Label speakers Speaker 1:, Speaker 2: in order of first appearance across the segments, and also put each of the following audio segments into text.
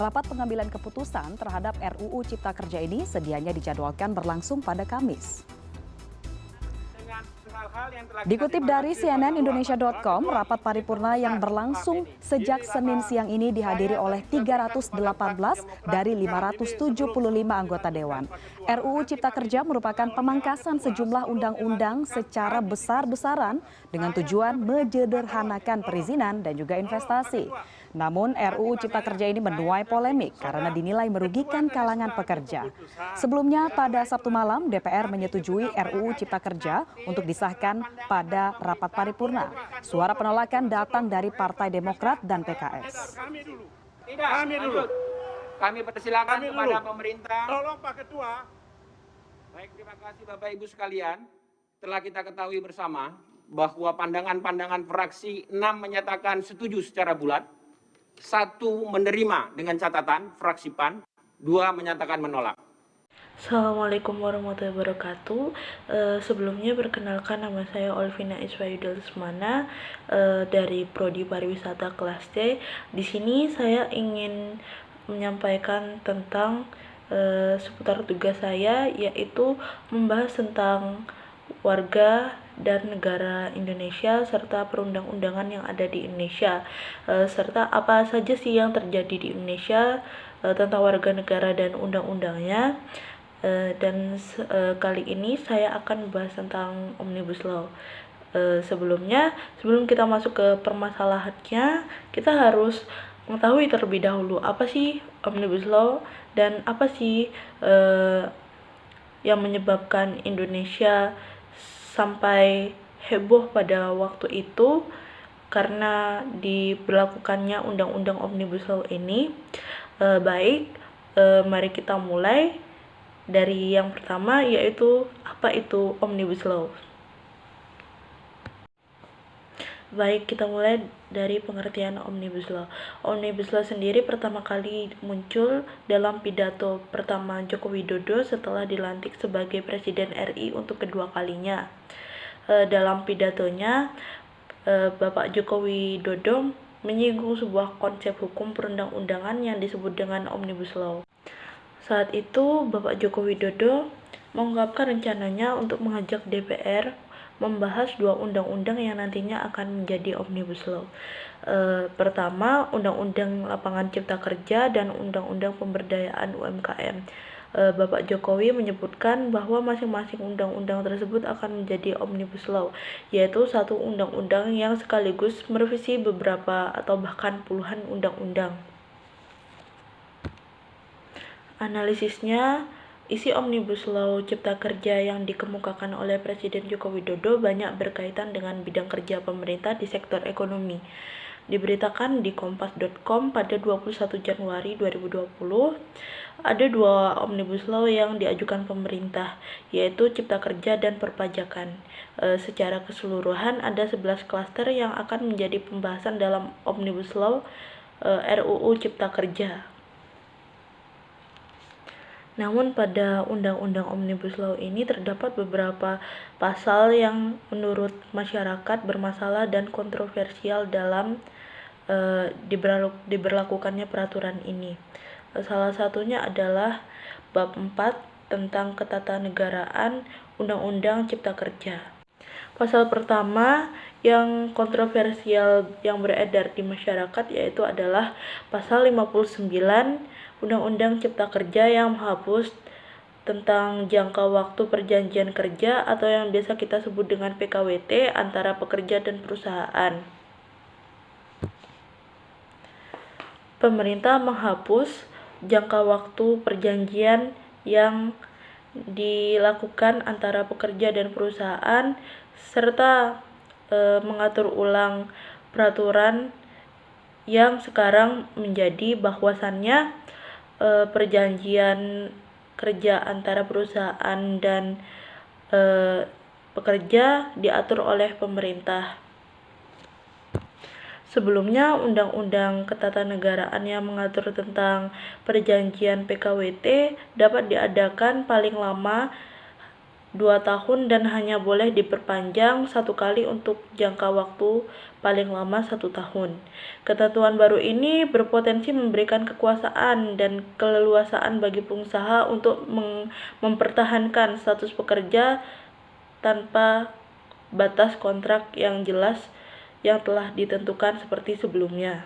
Speaker 1: Rapat pengambilan keputusan terhadap RUU Cipta Kerja ini sedianya dijadwalkan berlangsung pada Kamis. Dikutip dari cnnindonesia.com, rapat paripurna yang berlangsung sejak Senin siang ini dihadiri oleh 318 dari 575 anggota Dewan. RUU Cipta Kerja merupakan pemangkasan sejumlah undang-undang secara besar-besaran dengan tujuan menyederhanakan perizinan dan juga investasi. Namun RUU Cipta Kerja ini menuai polemik karena dinilai merugikan kalangan pekerja. Sebelumnya pada Sabtu malam DPR menyetujui RUU Cipta Kerja untuk disahkan pada rapat paripurna. Suara penolakan datang dari Partai Demokrat dan PKS.
Speaker 2: Kami dulu. Kami persilakan kepada pemerintah. Tolong Pak Ketua. Baik, terima kasih Bapak Ibu sekalian. Telah kita ketahui bersama bahwa pandangan-pandangan fraksi 6 menyatakan setuju secara bulat. 1 menerima dengan catatan fraksi PAN, 2 menyatakan menolak.
Speaker 3: Assalamualaikum warahmatullahi wabarakatuh. Sebelumnya perkenalkan, nama saya Olvina Iswayudel Lesmana dari Prodi Pariwisata kelas D. Di sini saya ingin menyampaikan tentang seputar tugas saya, yaitu membahas tentang warga dan negara Indonesia serta perundang-undangan yang ada di Indonesia, serta apa saja sih yang terjadi di Indonesia tentang warga negara dan undang-undangnya. Dan kali ini saya akan membahas tentang Omnibus Law. Sebelum kita masuk ke permasalahannya, kita harus mengetahui terlebih dahulu apa sih Omnibus Law dan apa sih yang menyebabkan Indonesia sampai heboh pada waktu itu karena diberlakukannya Undang-Undang Omnibus Law ini. Mari kita mulai dari yang pertama, yaitu apa itu Omnibus Law. Baik, kita mulai dari pengertian Omnibus Law. Omnibus Law sendiri pertama kali muncul dalam pidato pertama Joko Widodo setelah dilantik sebagai Presiden RI untuk kedua kalinya. Dalam pidatonya, Bapak Joko Widodo menyinggung sebuah konsep hukum perundang-undangan yang disebut dengan Omnibus Law. Saat itu, Bapak Joko Widodo mengungkapkan rencananya untuk mengajak DPR membahas 2 undang-undang yang nantinya akan menjadi Omnibus Law. Pertama, Undang-Undang Lapangan Cipta Kerja dan Undang-Undang Pemberdayaan UMKM. Bapak Jokowi menyebutkan bahwa masing-masing undang-undang tersebut akan menjadi Omnibus Law, yaitu satu undang-undang yang sekaligus merevisi beberapa atau bahkan puluhan undang-undang. Analisisnya, isi Omnibus Law Cipta Kerja yang dikemukakan oleh Presiden Joko Widodo banyak berkaitan dengan bidang kerja pemerintah di sektor ekonomi. Diberitakan di kompas.com pada 21 Januari 2020, ada 2 Omnibus Law yang diajukan pemerintah, yaitu Cipta Kerja dan Perpajakan. Secara keseluruhan ada 11 klaster yang akan menjadi pembahasan dalam Omnibus Law RUU Cipta Kerja. Namun pada Undang-Undang Omnibus Law ini terdapat beberapa pasal yang menurut masyarakat bermasalah dan kontroversial dalam diberlakukannya peraturan ini. Salah satunya adalah bab 4 tentang ketatanegaraan Undang-Undang Cipta Kerja. Pasal pertama yang kontroversial yang beredar di masyarakat yaitu adalah pasal 59 Undang-Undang Cipta Kerja yang menghapus tentang jangka waktu perjanjian kerja atau yang biasa kita sebut dengan PKWT antara pekerja dan perusahaan. Pemerintah menghapus jangka waktu perjanjian yang dilakukan antara pekerja dan perusahaan serta mengatur ulang peraturan yang sekarang menjadi bahwasannya perjanjian kerja antara perusahaan dan pekerja diatur oleh pemerintah. Sebelumnya, Undang-Undang Ketatanegaraan yang mengatur tentang perjanjian PKWT dapat diadakan paling lama 2 tahun dan hanya boleh diperpanjang 1 kali untuk jangka waktu paling lama 1 tahun. Ketentuan baru ini berpotensi memberikan kekuasaan dan keleluasaan bagi pengusaha untuk mempertahankan status pekerja tanpa batas kontrak yang jelas yang telah ditentukan seperti sebelumnya.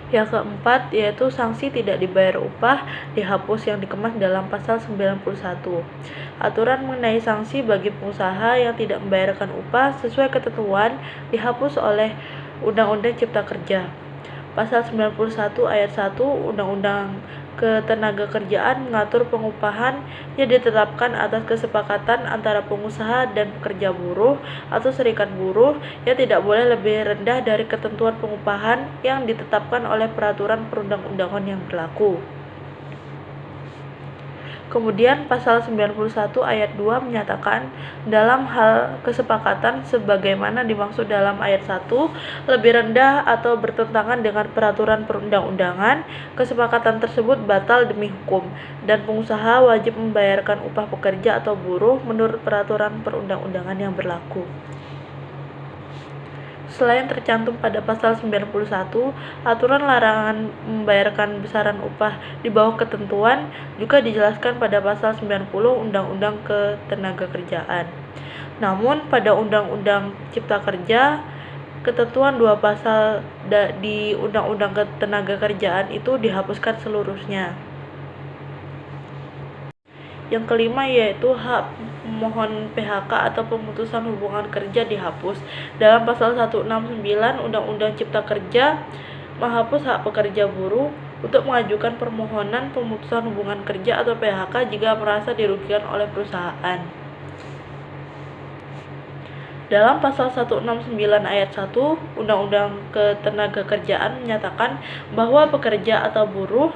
Speaker 3: Yang keempat yaitu sanksi tidak dibayar upah dihapus yang dikemas dalam pasal 91. Aturan mengenai sanksi bagi pengusaha yang tidak membayarkan upah sesuai ketentuan dihapus oleh Undang-Undang Cipta Kerja. Pasal 91 ayat 1 Undang-Undang Ketenagakerjaan mengatur pengupahan yang ditetapkan atas kesepakatan antara pengusaha dan pekerja buruh atau serikat buruh yang tidak boleh lebih rendah dari ketentuan pengupahan yang ditetapkan oleh peraturan perundang-undangan yang berlaku. Kemudian pasal 91 ayat 2 menyatakan dalam hal kesepakatan sebagaimana dimaksud dalam ayat 1 lebih rendah atau bertentangan dengan peraturan perundang-undangan, kesepakatan tersebut batal demi hukum dan pengusaha wajib membayarkan upah pekerja atau buruh menurut peraturan perundang-undangan yang berlaku. Selain tercantum pada pasal 91, aturan larangan membayarkan besaran upah di bawah ketentuan juga dijelaskan pada pasal 90 Undang-Undang Ketenagakerjaan. Namun pada Undang-Undang Cipta Kerja, ketentuan 2 pasal di Undang-Undang Ketenagakerjaan itu dihapuskan seluruhnya. Yang kelima yaitu hak pemohon PHK atau pemutusan hubungan kerja dihapus. Dalam pasal 169 Undang-Undang Cipta Kerja menghapus hak pekerja buruh untuk mengajukan permohonan pemutusan hubungan kerja atau PHK jika merasa dirugikan oleh perusahaan. Dalam pasal 169 ayat 1 Undang-Undang Ketenagakerjaan menyatakan bahwa pekerja atau buruh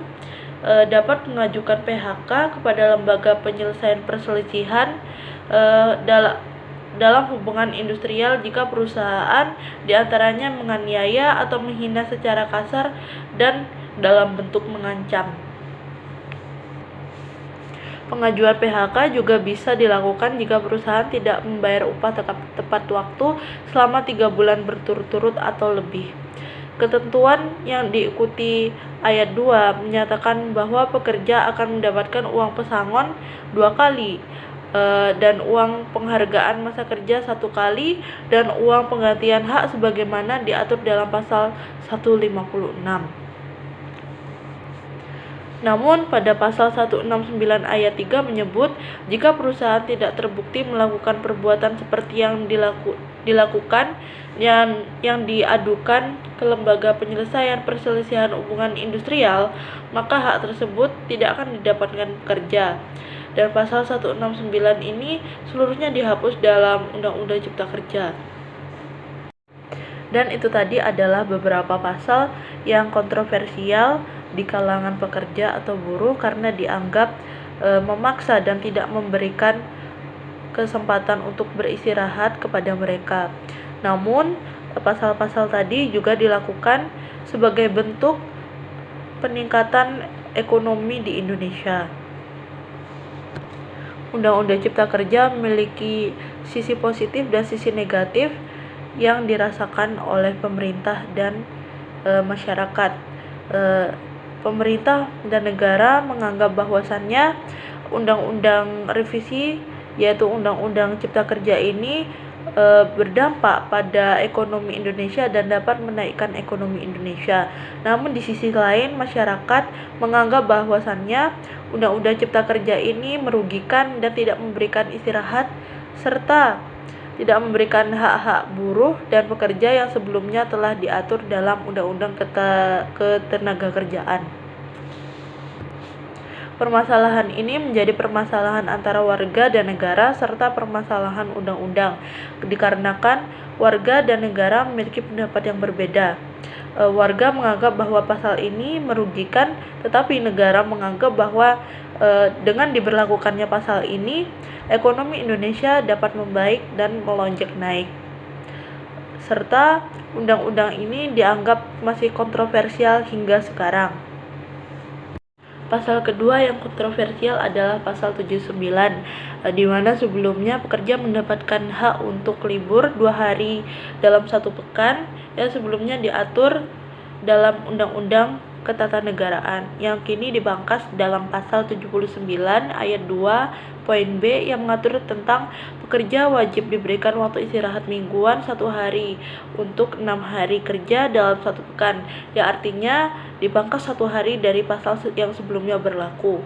Speaker 3: dapat mengajukan PHK kepada lembaga penyelesaian perselisihan dalam hubungan industrial jika perusahaan diantaranya menganiaya atau menghina secara kasar dan dalam bentuk mengancam. Pengajuan PHK juga bisa dilakukan jika perusahaan tidak membayar upah tepat waktu selama 3 bulan berturut-turut atau lebih. Ketentuan yang diikuti ayat 2 menyatakan bahwa pekerja akan mendapatkan uang pesangon 2 kali dan uang penghargaan masa kerja 1 kali dan uang penggantian hak sebagaimana diatur dalam pasal 156. Namun pada pasal 169 ayat 3 menyebut jika perusahaan tidak terbukti melakukan perbuatan seperti yang dilakukan yang diadukan ke lembaga penyelesaian perselisihan hubungan industrial, maka hak tersebut tidak akan didapatkan pekerja. Dan pasal 169 ini seluruhnya dihapus dalam Undang-Undang Cipta Kerja. Dan itu tadi adalah beberapa pasal yang kontroversial di kalangan pekerja atau buruh karena dianggap memaksa dan tidak memberikan kesempatan untuk beristirahat kepada mereka. Namun, pasal-pasal tadi juga dilakukan sebagai bentuk peningkatan ekonomi di Indonesia. Undang-Undang Cipta Kerja memiliki sisi positif dan sisi negatif yang dirasakan oleh pemerintah dan masyarakat. Pemerintah dan negara menganggap bahwasannya undang-undang revisi yaitu Undang-Undang Cipta Kerja ini berdampak pada ekonomi Indonesia dan dapat menaikkan ekonomi Indonesia. Namun di sisi lain masyarakat menganggap bahwasannya Undang-Undang Cipta Kerja ini merugikan dan tidak memberikan istirahat serta tidak memberikan hak-hak buruh dan pekerja yang sebelumnya telah diatur dalam Undang-Undang Ketenagakerjaan. Permasalahan ini menjadi permasalahan antara warga dan negara serta permasalahan undang-undang dikarenakan warga dan negara memiliki pendapat yang berbeda. Warga menganggap bahwa pasal ini merugikan, tetapi negara menganggap bahwa dengan diberlakukannya pasal ini, ekonomi Indonesia dapat membaik dan melonjak naik. Serta undang-undang ini dianggap masih kontroversial hingga sekarang. Pasal kedua yang kontroversial adalah pasal 79 di mana sebelumnya pekerja mendapatkan hak untuk libur 2 hari dalam 1 pekan yang sebelumnya diatur dalam Undang-Undang Ketatanegaraan yang kini dipangkas dalam pasal 79 ayat 2 poin B yang mengatur tentang pekerja wajib diberikan waktu istirahat mingguan 1 hari untuk 6 hari kerja dalam 1 pekan, yang artinya dipangkas 1 hari dari pasal yang sebelumnya berlaku.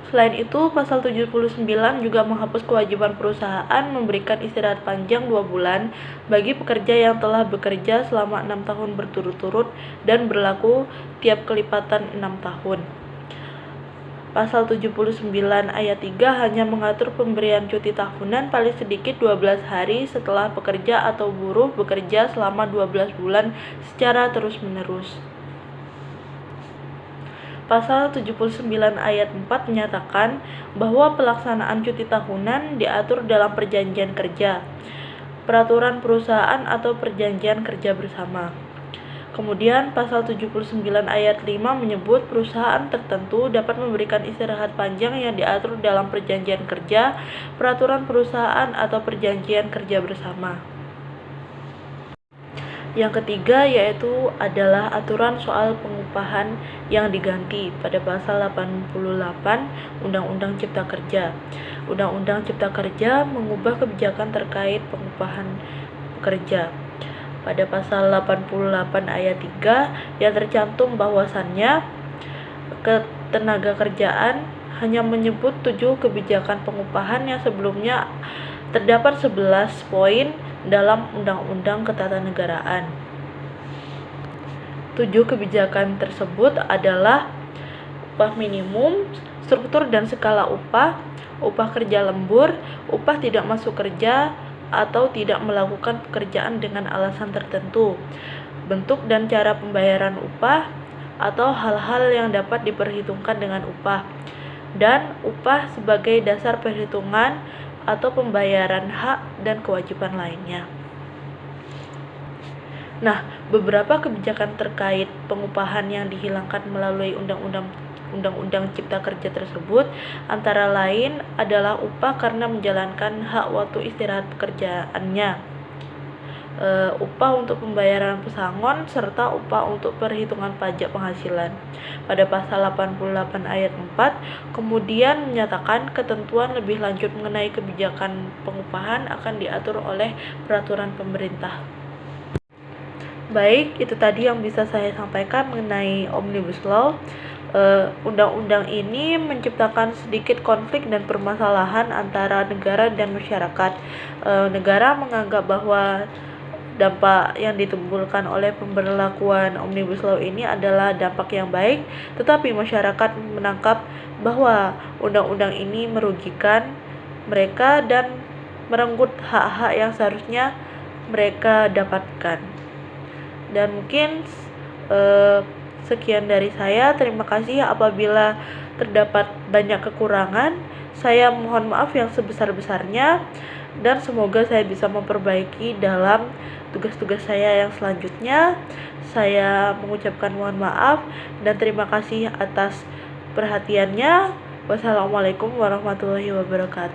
Speaker 3: Selain itu, pasal 79 juga menghapus kewajiban perusahaan memberikan istirahat panjang 2 bulan bagi pekerja yang telah bekerja selama 6 tahun berturut-turut dan berlaku tiap kelipatan 6 tahun. Pasal 79 ayat 3 hanya mengatur pemberian cuti tahunan paling sedikit 12 hari setelah pekerja atau buruh bekerja selama 12 bulan secara terus-menerus. Pasal 79 ayat 4 menyatakan bahwa pelaksanaan cuti tahunan diatur dalam perjanjian kerja, peraturan perusahaan atau perjanjian kerja bersama. Kemudian pasal 79 ayat 5 menyebut perusahaan tertentu dapat memberikan istirahat panjang yang diatur dalam perjanjian kerja, peraturan perusahaan atau perjanjian kerja bersama. Yang ketiga yaitu adalah aturan soal pengupahan yang diganti pada pasal 88 Undang-Undang Cipta Kerja. Undang-Undang Cipta Kerja mengubah kebijakan terkait pengupahan pekerja. Pada pasal 88 ayat 3 yang tercantum bahwasannya ketenaga kerjaan hanya menyebut 7 kebijakan pengupahan yang sebelumnya terdapat 11 poin dalam Undang-Undang Ketatanegaraan. 7 kebijakan tersebut adalah upah minimum, struktur dan skala upah, upah kerja lembur, upah tidak masuk kerja atau tidak melakukan pekerjaan dengan alasan tertentu, bentuk dan cara pembayaran upah atau hal-hal yang dapat diperhitungkan dengan upah, dan upah sebagai dasar perhitungan atau pembayaran hak dan kewajiban lainnya. Nah, beberapa kebijakan terkait pengupahan yang dihilangkan melalui Undang-Undang Cipta Kerja tersebut antara lain adalah upah karena menjalankan hak waktu istirahat pekerjaannya, upah untuk pembayaran pesangon, serta upah untuk perhitungan pajak penghasilan. Pada pasal 88 ayat 4 kemudian menyatakan ketentuan lebih lanjut mengenai kebijakan pengupahan akan diatur oleh peraturan pemerintah. Baik, itu tadi yang bisa saya sampaikan mengenai Omnibus Law. Undang-undang ini menciptakan sedikit konflik dan permasalahan antara negara dan masyarakat. Negara menganggap bahwa dampak yang ditimbulkan oleh pemberlakuan Omnibus Law ini adalah dampak yang baik, tetapi masyarakat menangkap bahwa undang-undang ini merugikan mereka dan merenggut hak-hak yang seharusnya mereka dapatkan. Dan mungkin sekian dari saya. Terima kasih apabila terdapat banyak kekurangan. Saya mohon maaf yang sebesar-besarnya dan semoga saya bisa memperbaiki dalam tugas-tugas saya yang selanjutnya. Saya mengucapkan mohon maaf dan terima kasih atas perhatiannya. Wassalamualaikum warahmatullahi wabarakatuh.